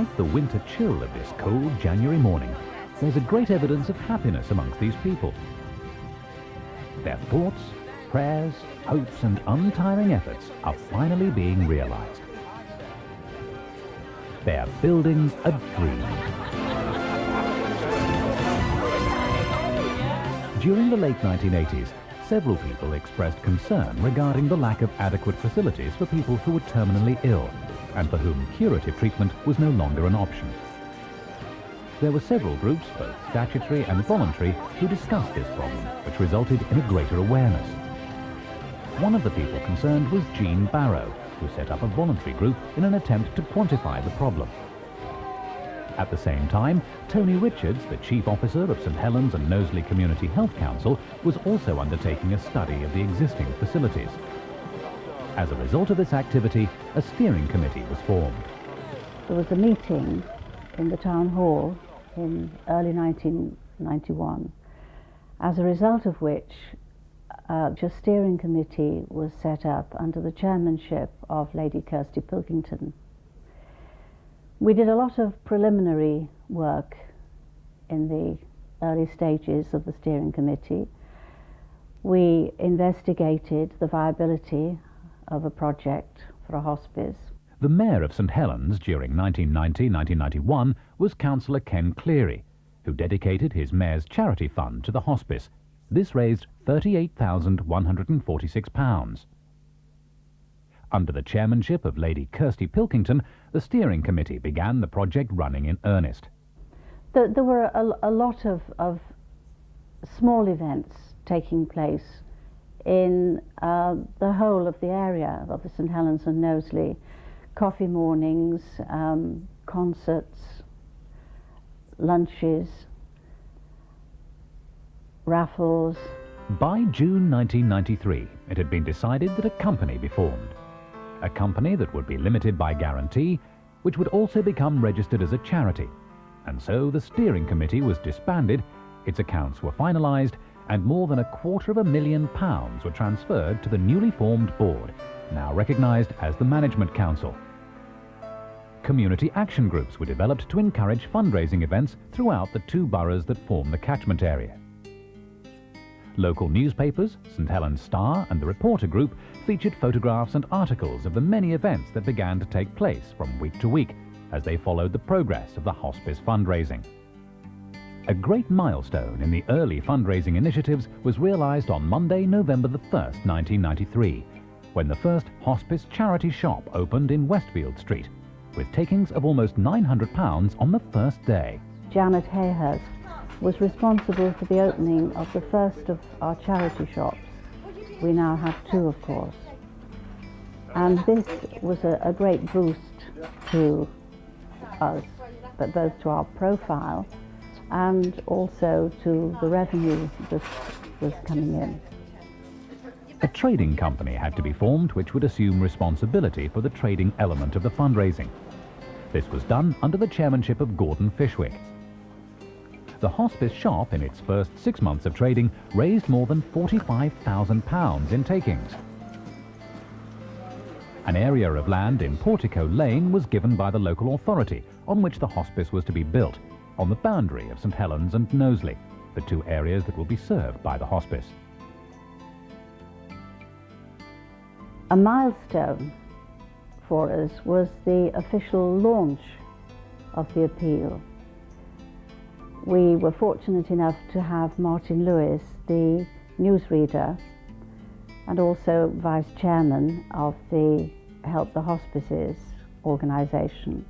despite the winter chill of this cold January morning, there's a great evidence of happiness amongst these people. Their thoughts, prayers, hopes and untiring efforts are finally being realized. They're building a dream. During the late 1980s, several people expressed concern regarding the lack of adequate facilities for people who were terminally ill and for whom curative treatment was no longer an option. There were several groups, both statutory and voluntary, who discussed this problem, which resulted in a greater awareness. One of the people concerned was Jean Barrow, who set up a voluntary group in an attempt to quantify the problem. At the same time, Tony Richards, the Chief Officer of St Helens and Knowsley Community Health Council, was also undertaking a study of the existing facilities. As a result of this activity, a steering committee was formed. There was a meeting in the town hall in early 1991, as a result of which a steering committee was set up under the chairmanship of Lady Kirsty Pilkington. We did a lot of preliminary work in the early stages of the steering committee. We investigated the viability of a project for a hospice. The Mayor of St Helens during 1990-1991 was Councillor Ken Cleary, who dedicated his Mayor's Charity Fund to the hospice. This raised £38,146. Under the chairmanship of Lady Kirsty Pilkington, the steering committee began the project running in earnest. There were a lot of small events taking place in the whole of the area of the St Helens and Knowsley. Coffee mornings, concerts, lunches, raffles. By June 1993, it had been decided that a company be formed. A company that would be limited by guarantee, which would also become registered as a charity. And so the steering committee was disbanded, its accounts were finalised, and more than £250,000 were transferred to the newly formed board, now recognised as the Management Council. Community action groups were developed to encourage fundraising events throughout the two boroughs that form the catchment area. Local newspapers, St Helens Star and the Reporter Group, featured photographs and articles of the many events that began to take place from week to week as they followed the progress of the hospice fundraising. A great milestone in the early fundraising initiatives was realised on Monday, November the 1st, 1993, when the first hospice charity shop opened in Westfield Street, with takings of almost £900 on the first day. Janet Hayhurst was responsible for the opening of the first of our charity shops. We now have two, of course. And this was a great boost to us, but both to our profile and also to the revenue that was coming in. A trading company had to be formed which would assume responsibility for the trading element of the fundraising. This was done under the chairmanship of Gordon Fishwick. The hospice shop, in its first 6 months of trading, raised more than £45,000 in takings. An area of land in Portico Lane was given by the local authority on which the hospice was to be built, on the boundary of St Helens and Knowsley, the two areas that will be served by the hospice. A milestone for us was the official launch of the appeal. We were fortunate enough to have Martin Lewis, the newsreader, and also vice chairman of the Help the Hospices organisation.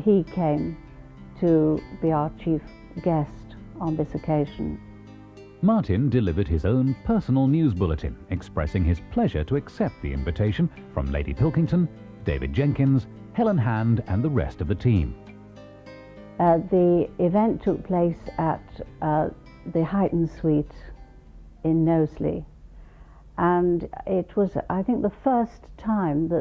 He came to be our chief guest on this occasion. Martin delivered his own personal news bulletin, expressing his pleasure to accept the invitation from Lady Pilkington, David Jenkins, Helen Hand and the rest of the team. The event took place at the Highton Suite in Knowsley, and it was, I think, the first time that